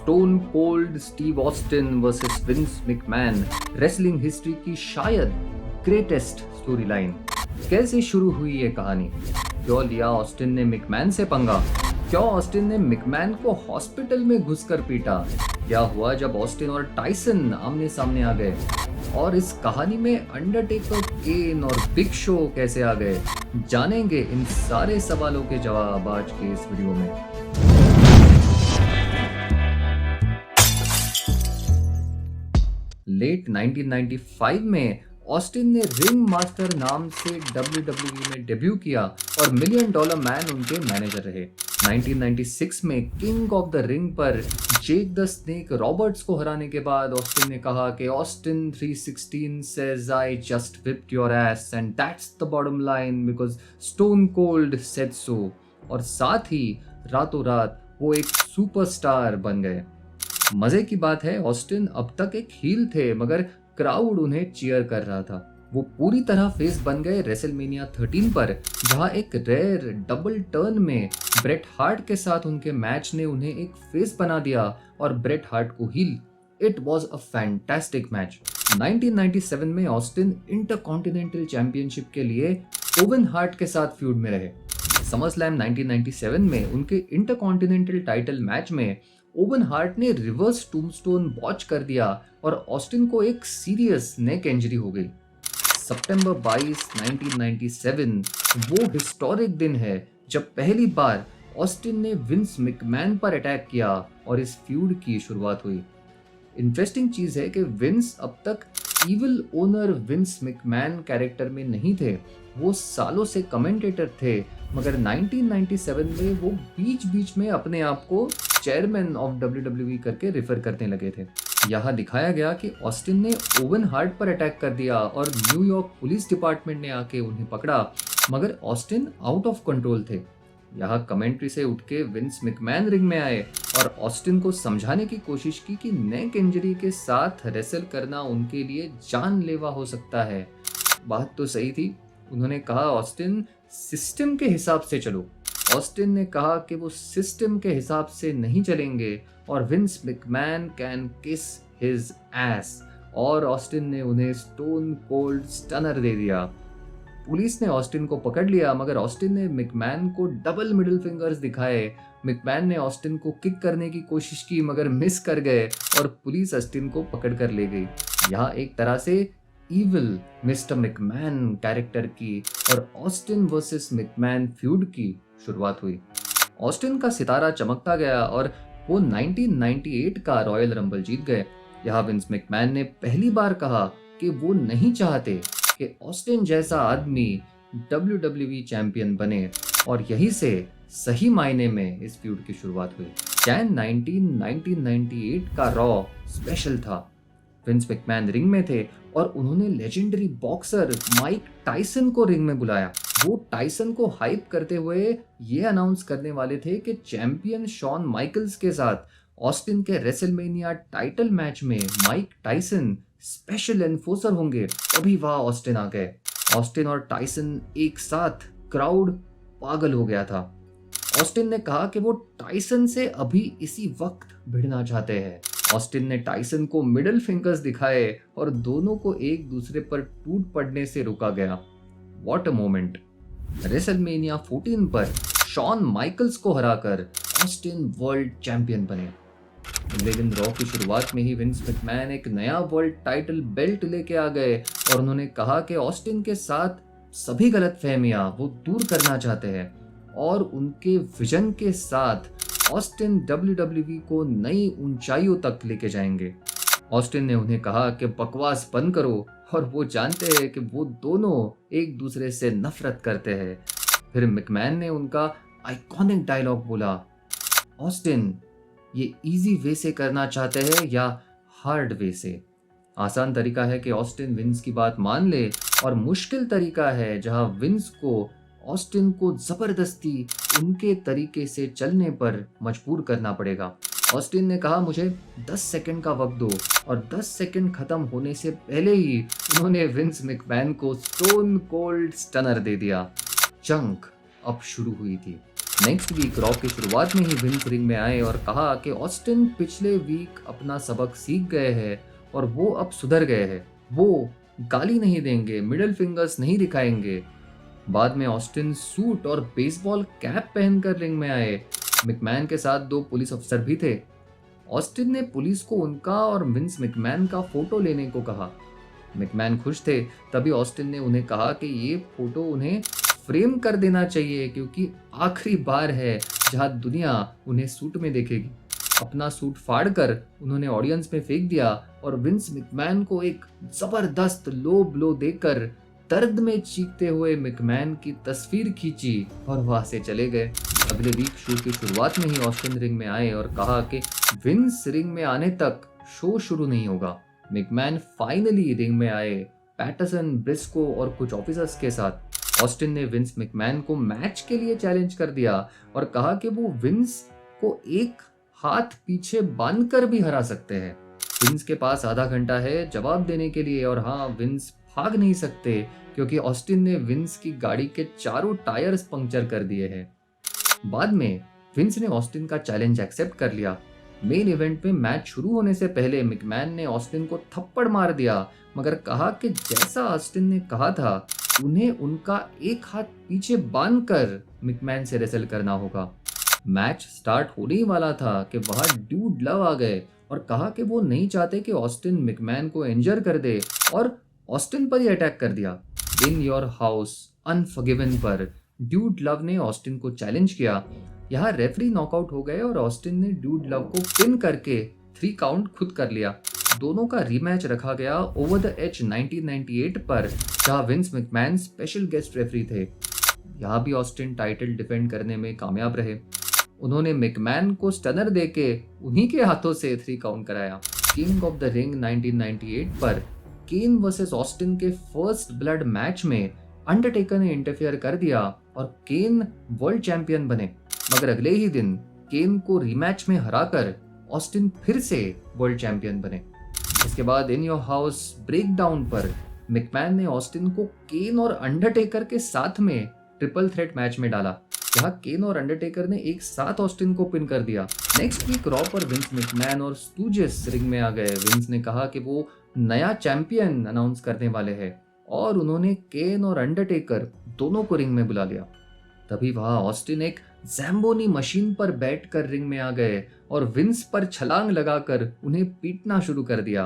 Stone cold Steve Austin versus Vince McMahon, wrestling history की शायद greatest story line. कैसे शुरू हुई ये कहानी? क्यों लिया ऑस्टिन ने मैकमैन से पंगा? क्यों ऑस्टिन ने मैकमैन को हॉस्पिटल में घुसकर पीटा? क्या हुआ जब ऑस्टिन और टाइसन आमने सामने आ गए? और इस कहानी में अंडरटेकर, केन और बिग शो कैसे आ गए? जानेंगे इन सारे सवालों के जवाब आज के इस वीडियो में। लेट 1995 में ऑस्टिन ने रिंग मास्टर नाम से WWE में डेब्यू किया और $1 मिलियन मैन उनके मैनेजर रहे। 1996 में किंग ऑफ द रिंग पर जेक द स्नेक रॉबर्ट्स को हराने के बाद ऑस्टिन ने कहा कि Austin 316 says I just whipped your ass and that's the bottom line because Stone Cold said so। और साथ ही रातों रात वो एक सुपरस्टार बन गए। मजे की बात है, ऑस्टिन अब तक एक हील थे मगर क्राउड उन्हें चीयर कर रहा था। वो पूरी तरह फेस बन गए रेसलमेनिया 13 पर, जहां एक रेयर डबल टर्न में ब्रेट हार्ट के साथ उनके मैच ने उन्हें एक फेस बना दिया और ब्रेट हार्ट को heel. It was a fantastic match. 1997 में ऑस्टिन इंटरकॉन्टिनेंटल चैंपियनशिप के लिए ओवन हार्ट के साथ फ्यूड में रहे। समरस्लैम 1997 में उनके इंटरकॉन्टिनेंटल टाइटल मैच में ओवन हार्ट ने रिवर्स टूम्बस्टोन बॉच कर दिया और ऑस्टिन को एक सीरियस नेक इंजरी हो गई। सितंबर 22, 1997 वो हिस्टोरिक दिन है जब पहली बार ऑस्टिन ने विंस मैकमैन पर अटैक किया और इस फ्यूड की शुरुआत हुई। इंटरेस्टिंग चीज है कि विंस अब तक evil owner Vince McMahon character में नहीं थे। वो सालों से कमेंटेटर थे मगर 1997 में वो बीच बीच में अपने आप को चेयरमैन ऑफ WWE करके रेफर करने लगे थे। यहाँ दिखाया गया कि ऑस्टिन ने ओवन हार्ट पर अटैक कर दिया और न्यूयॉर्क पुलिस डिपार्टमेंट ने आके उन्हें पकड़ा मगर ऑस्टिन आउट ऑफ कंट्रोल थे। यहाँ कमेंट्री से उठ के विंस मैकमैन रिंग में आए और ऑस्टिन को समझाने की कोशिश की कि नेक इंजरी के साथ रेसल करना उनके लिए जानलेवा हो सकता है। बात तो सही थी। उन्होंने कहा ऑस्टिन सिस्टम के हिसाब से चलो। ऑस्टिन ने कहा कि वो सिस्टम के हिसाब से नहीं चलेंगे और विंस मैकमैन कैन किस हिज एस, और ऑस्टिन ने उन्हें स्टोन कोल्ड स्टनर दे दिया। पुलिस ने ऑस्टिन को पकड़ लिया मगर ऑस्टिन ने मैकमैन को डबल मिडिल फिंगर्स दिखाए। मैकमैन ने ऑस्टिन को किक करने की कोशिश की मगर मिस कर गए और पुलिस ऑस्टिन को पकड़ कर ले गई। यहाँ एक तरह से इविल मिस्टर मैकमैन कैरेक्टर की और ऑस्टिन वर्सेस मैकमैन फ्यूड की शुरुआत हुई। ऑस्टिन का सितारा चमकता गया और वो 1998 का रॉयल रंबल जीत गए। यहाँ विंस मैकमैन ने पहली बार कहा कि वो नहीं चाहते कि ऑस्टिन जैसा आदमी WWE चैंपियन बने और यहीं से सही मायने में इस फ्यूड की शुरुआत हुई। जैन 1998 का रॉ स्पेशल था। विंस मैकमैन रिंग में थे और उन्होंने लेजेंडरी बॉक्सर माइक टाइसन को रिंग में बुलाया। वो टाइसन को हाइप करते हुए ये अनाउंस करने वाले थे कि चैंपियन शॉन माइकल्स के साथ ऑस्टिन के रेसलमेनिया टाइटल मैच में माइक टाइसन स्पेशल एनफोर्सर होंगे। तभी वहां ऑस्टिन आ गए। ऑस्टिन और टाइसन एक साथ, क्राउड पागल हो गया था। ऑस्टिन ने कहा कि वो टाइसन से अभी इसी वक्त भिड़ना चाहते हैं। ऑस्टिन ने टाइसन को मिडिल फिंगर्स दिखाए और दोनों को एक दूसरे पर टूट पड़ने से रोका गया। What a moment. रेसलमेनिया 14 पर शॉन माइकल्स को हराकर ऑस्टिन वर्ल्ड चैंपियन बने। 11 रॉ की शुरुआत में ही विंस मैकमैन एक नया वर्ल्ड टाइटल बेल्ट लेके आ गए और उन्होंने कहा कि ऑस्टिन के साथ सभी गलतफहमियां वो दूर करना चाहते हैं और उनके विजन के साथ ऑस्टिन WWE को नई ऊंचाइयों तक लेके जाएंगे। ऑस्टिन ने उन्हें कहा कि बकवास बंद करो और वो जानते हैं कि वो दोनों एक दूसरे से नफरत करते हैं। फिर मैकमैन ने उनका आइकॉनिक डायलॉग बोला, ऑस्टिन ये इजी वे से करना चाहते हैं या हार्ड वे से? आसान तरीका है कि ऑस्टिन विंस की बात मान ले और मुश्किल तरीका है जहां विंस को ऑस्टिन को जबरदस्ती उनके तरीके से चलने पर मजबूर करना पड़ेगा। ऑस्टिन ने कहा मुझे 10 सेकंड का वक्त दो और 10 सेकंड खत्म होने से पहले ही उन्होंने विंस मैकमैन को स्टोन कोल्ड स्टनर दे दिया। चंक अब शुरू हुई थी। नेक्स्ट वीक रॉ की शुरुआत में ही विंस रिंग में आए और कहा कि ऑस्टिन पिछले वीक अपना सबक सीख गए हैं और वो अब सुधर गए हैं। वो गाली नहीं देंगे, मिडिल फिंगर्स नहीं दिखाएंगे। बाद में ऑस्टिन सूट और बेसबॉल कैप पहनकर रिंग में आए। मैकमैन के साथ 2 पुलिस अफसर भी थे। ऑस्टिन ने पुलिस को उनका और विंस मैकमैन का फोटो लेने को कहा। मैकमैन खुश थे। तभी ऑस्टिन ने उन्हें कहा कि ये फोटो उन्हें फ्रेम कर देना चाहिए क्योंकि आखिरी बार है जहां दुनिया उन्हें सूट में देखेगी। अपना सूट फाड़कर उन्होंने ऑडियंस में फेंक दिया और विंस मैकमैन को एक जबरदस्त लो ब्लो देकर दर्द में चीखते हुए मैकमैन की तस्वीर खींची और वहां से चले गए। अगले वीक शो की शुरुआत में ही ऑस्टिन रिंग में आए और कहा कि विंस रिंग में आने तक शो शुरू नहीं होगा। मैकमैन फाइनली रिंग में आए, पैटरसन, ब्रिस्को और कुछ ऑफिसर्स के साथ। ऑस्टिन ने विंस मैकमैन को मैच के लिए चैलेंज कर दिया और कहा कि वो विंस को एक हाथ पीछे बांधकर भी हरा सकते हैं। विंस के पास आधा घंटा है जवाब देने के लिए और हाँ, विंस भाग नहीं सकते क्योंकि ऑस्टिन ने विंस की गाड़ी के चारों टायर्स पंक्चर कर दिए हैं। बाद में विंस ने ऑस्टिन का चैलेंज एक्सेप्ट कर लिया। मेन इवेंट में मैच शुरू होने से पहले मैकमैन ने ऑस्टिन को थप्पड़ मार दिया मगर कहा कि जैसा ऑस्टिन ने कहा था उन्हें उनका एक हाथ पीछे बांधकर मैकमैन से रेसल करना होगा। मैच स्टार्ट होने ही वाला था कि वहां ड्यूड लव आ गए और कहा कि वो नहीं चाहते कि ऑस्टिन मैकमैन को इंजर कर दे और ऑस्टिन पर ही अटैक कर दिया। इन योर हाउस अनफॉरगिवन पर ड्यूड लव ने ऑस्टिन को चैलेंज किया। यहाँ रेफरी नॉकआउट हो गए और ऑस्टिन ने ड्यूड लव को पिन करके 3 काउंट खुद कर लिया। दोनों का रीमैच रखा गया ओवर द एज 1998 पर जहाँ Vince McMahon special guest referee थे। यहाँ भी ऑस्टिन टाइटल डिफेंड करने में कामयाब रहे। उन्होंने मैकमैन को स्टनर देके उन्हीं के हाथों से 3 काउंट कराया। किंग ऑफ द रिंग 1998 पर केन वर्सेस ऑस्टिन के फर्स्ट ब्लड मैच में अंडरटेकर ने इंटरफेयर कर दिया और केन वर्ल्ड चैंपियन बने। मगर अगले ही दिन केन को रीमैच में हराकर ऑस्टिन फिर से वर्ल्ड चैंपियन बने। इसके बाद इन योर हाउस ब्रेकडाउन पर मैकमैन ने ऑस्टिन को केन और अंडरटेकर के साथ में ट्रिपल थ्रेट मैच में डाला। यहाँ केन और अंडरटेकर ने एक साथ ऑस्टिन को पिन कर दिया। नेक्स्ट वीक रॉ पर विंस मैकमैन और स्टूजेस रिंग में आ गए। विंस ने कहा कि वो नया चैंपियन अनाउंस करने वाले हैं और उन्होंने केन और अंडरटेकर दोनों को रिंग में बुला लिया। तभी वहां ऑस्टिन एक ज़ैम्बोनी मशीन पर बैठकर रिंग में आ गए और विंस पर छलांग लगाकर उन्हें पीटना शुरू कर दिया।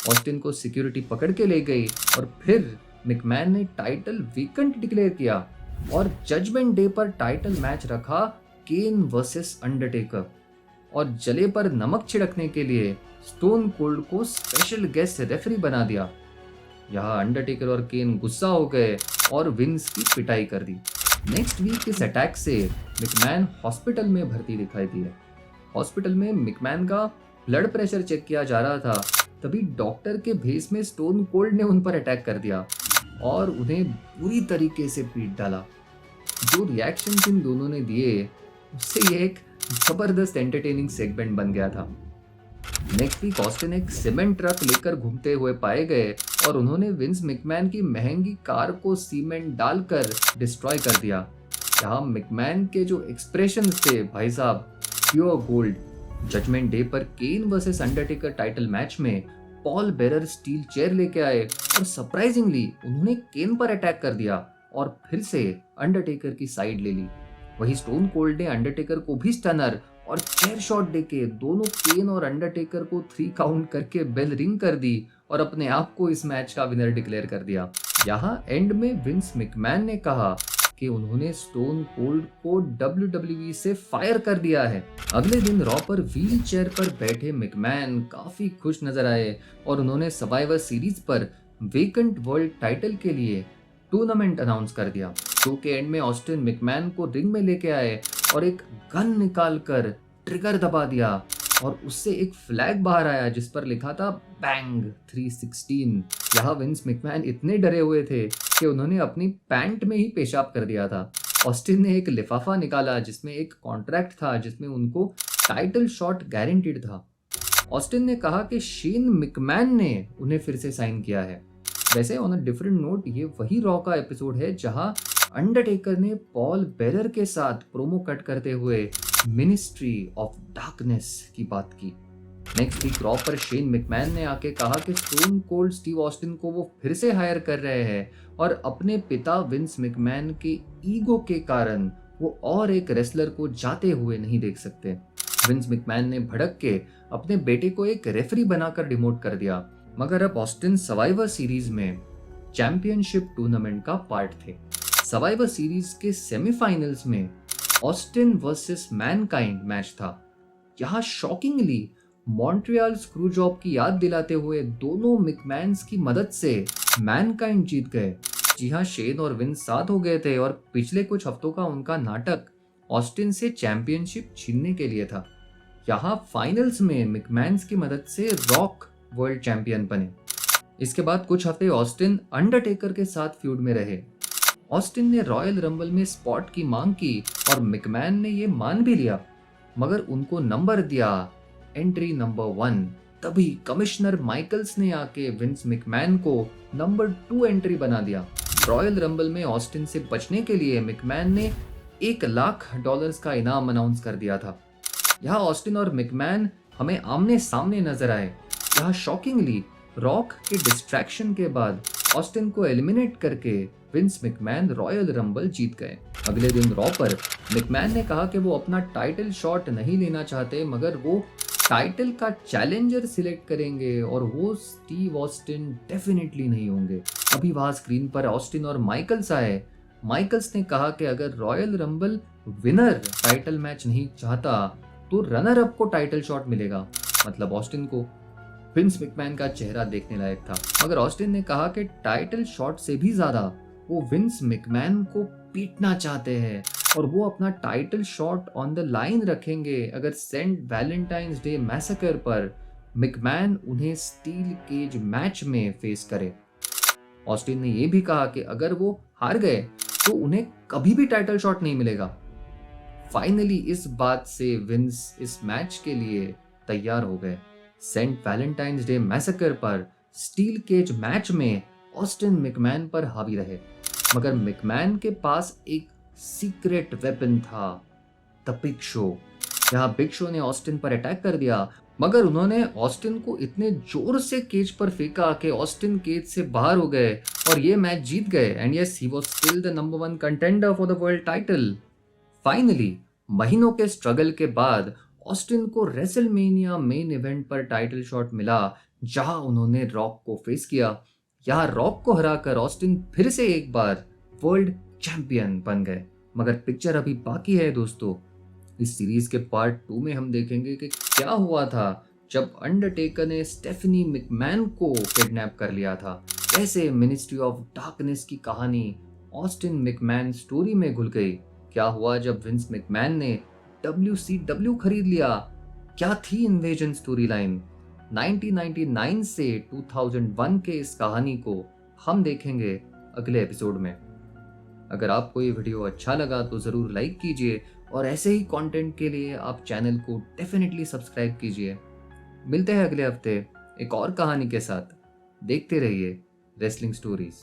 ऑस्टिन को सिक्योरिटी पकड़ के ले गई और फिर मैकमैन ने टाइटल वेकेंट डिक्लेयर किया और जजमेंट डे पर टाइटल मैच रखा केन वर्सेस अंडरटेकर और जले पर नमक छिड़कने के लिए स्टोन कोल्ड को स्पेशल गेस्ट रेफरी बना दिया। यहाँ अंडरटेकर और केन गुस्सा हो गए और विंस की पिटाई कर दी। नेक्स्ट वीक इस अटैक से मैकमैन हॉस्पिटल में भर्ती दिखाई दिए। हॉस्पिटल में मैकमैन का ब्लड प्रेशर चेक किया जा रहा था। तभी डॉक्टर के भेस में स्टोन कोल्ड ने उन पर अटैक कर दिया और उन्हें बुरी तरीके से पीट डाला। जो रिएक्शन इन दोनों ने दिए उससे ये एक जबरदस्त एंटरटेनिंग सेगमेंट बन गया था। नेक्स्ट वीक ऑस्टिन एक सीमेंट ट्रक लेकर घूमते हुए पाए गए और उन्होंने विंस मैकमैन की महंगी कार को सीमेंट डालकर डिस्ट्रॉय कर दिया। यहाँ मैकमैन के जो एक्सप्रेशन थे भाई साहब, प्योर गोल्ड। जजमेंट डे पर केन वर्सेस अंडरटेकर टाइटल मैच में पॉल बेरर स्टील चेयर लेके आए और सरप्राइजिंगली उन्होंने केन पर अटैक कर दिया और फिर से अंडरटेकर की साइड ले ली। वही स्टोन कोल्ड ने अंडरटेकर को भी स्टनर और चेयर शॉट देके दोनों केन और अंडरटेकर को 3 काउंट करके बेल रिंग कर दी और अपने आप को इस मैच का विनर डिक्लेयर कर दिया। यहाँ एंड में विंस मैकमैन ने कहा कि उन्होंने स्टोन कोल्ड को WWE से फायर कर दिया है। अगले दिन रॉ पर व्हील चेयर पर बैठे मैकमैन काफी खुश नजर आए और उन्होंने सर्वाइवर सीरीज पर वेकेंट वर्ल्ड टाइटल के लिए टूर्नामेंट अनाउंस कर दिया। शो के एंड में ऑस्टिन मैकमैन को रिंग में लेके आए और एक गन निकालकर ट्रिगर दबा दिया और उससे एक फ्लैग बाहर आया जिस पर लिखा था बैंग 316। यहाँ विंस मैकमैन इतने डरे हुए थे कि उन्होंने अपनी पैंट में ही पेशाब कर दिया था। ऑस्टिन ने एक लिफाफा निकाला जिसमें एक कॉन्ट्रैक्ट था जिसमें उनको टाइटल शॉट गारंटीड था। ऑस्टिन ने कहा कि शेन मैकमैन ने उन्हें फिर से साइन किया है। वैसे ऑन अ डिफरेंट नोट, ये वही रॉ का एपिसोड है जहां अंडरटेकर ने पॉल बेरर के साथ प्रोमो कट करते हुए मिनिस्ट्री ऑफ डार्कनेस की बात की। नेक्स्ट वीक रॉ पर शेन मैकमैन ने आके कहा कि स्टोन कोल्ड स्टीव ऑस्टिन को वो फिर से हायर कर रहे हैं और अपने पिता विंस मैकमैन के ईगो के कारण वो और एक रेसलर को जाते हुए नहीं देख सकते। विंस मैकमैन ने भड़क के अपने बेटे को एक रेफरी बनाकर डिमोट कर दिया, मगर अब ऑस्टिन सर्वाइवर सीरीज में चैंपियनशिप टूर्नामेंट का पार्ट थे। सर्वाइवर सीरीज के सेमीफाइनल्स में ऑस्टिन वर्सेस मैनकाइंड मैच था। यहाँ शॉकिंगली मॉन्ट्रियल स्क्रूजॉब की याद दिलाते हुए दोनों मैकमैन्स की मदद से मैनकाइंड जीत गए। जी हाँ, शेन और विंस साथ हो गए थे और पिछले कुछ हफ्तों का उनका नाटक ऑस्टिन से चैंपियनशिप छीनने के लिए था। यहाँ फाइनल्स में मैकमैन्स की मदद से रॉक वर्ल्ड चैंपियन बने। इसके बाद कुछ हफ्ते ऑस्टिन अंडरटेकर के साथ फ्यूड में रहे। ऑस्टिन ने रॉयल रंबल में स्पॉट की मांग की और मैकमैन ने ये मान भी लिया, मगर उनको नंबर दिया एंट्री नंबर 1। तभी कमिश्नर माइकल्स ने आके विंस मैकमैन को नंबर 2 एंट्री बना दिया। रॉयल रंबल में ऑस्टिन से बचने के लिए मैकमैन ने $1,00,000 का इनाम अनाउंस कर दिया था। यहाँ ऑस्टिन और मैकमैन हमें आमने सामने नजर आए। यहाँ शॉकिंगली रॉक के डिस्ट्रैक्शन के बाद ऑस्टिन को एलिमिनेट करके विंस मैकमैन रॉयल रंबल जीत गए। अगले दिन रॉ पर मैकमैन ने कहा कि वो अपना टाइटल शॉट नहीं लेना चाहते, मगर वो टाइटल का चैलेंजर सिलेक्ट करेंगे और वो स्टीव ऑस्टिन डेफिनेटली नहीं होंगे। अभी वहां स्क्रीन पर ऑस्टिन और माइकल्स आए। माइकल्स ने कहा कि अगर royal rumble winner title match नहीं चाहता तो रनर अप को टाइटल शॉट मिलेगा, मतलब ऑस्टिन को। विंस मैकमैन का चेहरा देखने लायक था, मगर ऑस्टिन ने कहा कि टाइटल शॉट से भी ज्यादा वो विंस मैकमैन को पीटना चाहते हैं और वो अपना title shot on the line रखेंगे अगर सेंट वैलेंटाइंस डे मैसेकर पर मैकमैन उन्हें स्टील केज मैच में फेस करे। ऑस्टिन ने यह भी कहा कि अगर वो हार गए तो उन्हें कभी भी टाइटल शॉट नहीं मिलेगा। फाइनली इस बात से विंस इस मैच के लिए तैयार हो गए। सेंट वैलेंटाइंस डे मैसेकर पर स्टील केज मैच में ऑस्टिन मैकमैन पर हावी रहे, मगर मैकमैन के पास एक सीक्रेट वेपन था, द बिग शो। यहाँ बिग शो ने ऑस्टिन पर अटैक कर दिया, मगर उन्होंने ऑस्टिन को इतने जोर से केज पर फेंका कि ऑस्टिन केज से बाहर हो गए और ये मैच जीत गए। And yes, he was still the number 1 contender for the world title. Finally महीनों के स्ट्रगल के बाद ऑस्टिन को रेसलमेनिया मेन इवेंट पर टाइटल शॉट मिला, जहां उन्होंने रॉक को फेस किया। यहाँ रॉक को हराकर ऑस्टिन फिर से एक बार वर्ल्ड चैंपियन बन गए। मगर पिक्चर अभी बाकी है दोस्तों। इस सीरीज के पार्ट 2 में हम देखेंगे कि क्या हुआ था जब अंडरटेकर ने स्टेफनी मैकमैन को किडनैप कर लिया था। कैसे मिनिस्ट्री ऑफ डार्कनेस की कहानी ऑस्टिन मैकमैन स्टोरी में घुल गई। क्या हुआ जब विंस मैकमैन ने WCW खरीद लिया। क्या थी इन्वेजन स्टोरी लाइन। 1999 से 2001 के इस कहानी को हम देखेंगे अगले एपिसोड में। अगर आपको ये वीडियो अच्छा लगा तो ज़रूर लाइक कीजिए और ऐसे ही कंटेंट के लिए आप चैनल को डेफिनेटली सब्सक्राइब कीजिए। मिलते हैं अगले हफ्ते एक और कहानी के साथ। देखते रहिए रेसलिंग स्टोरीज।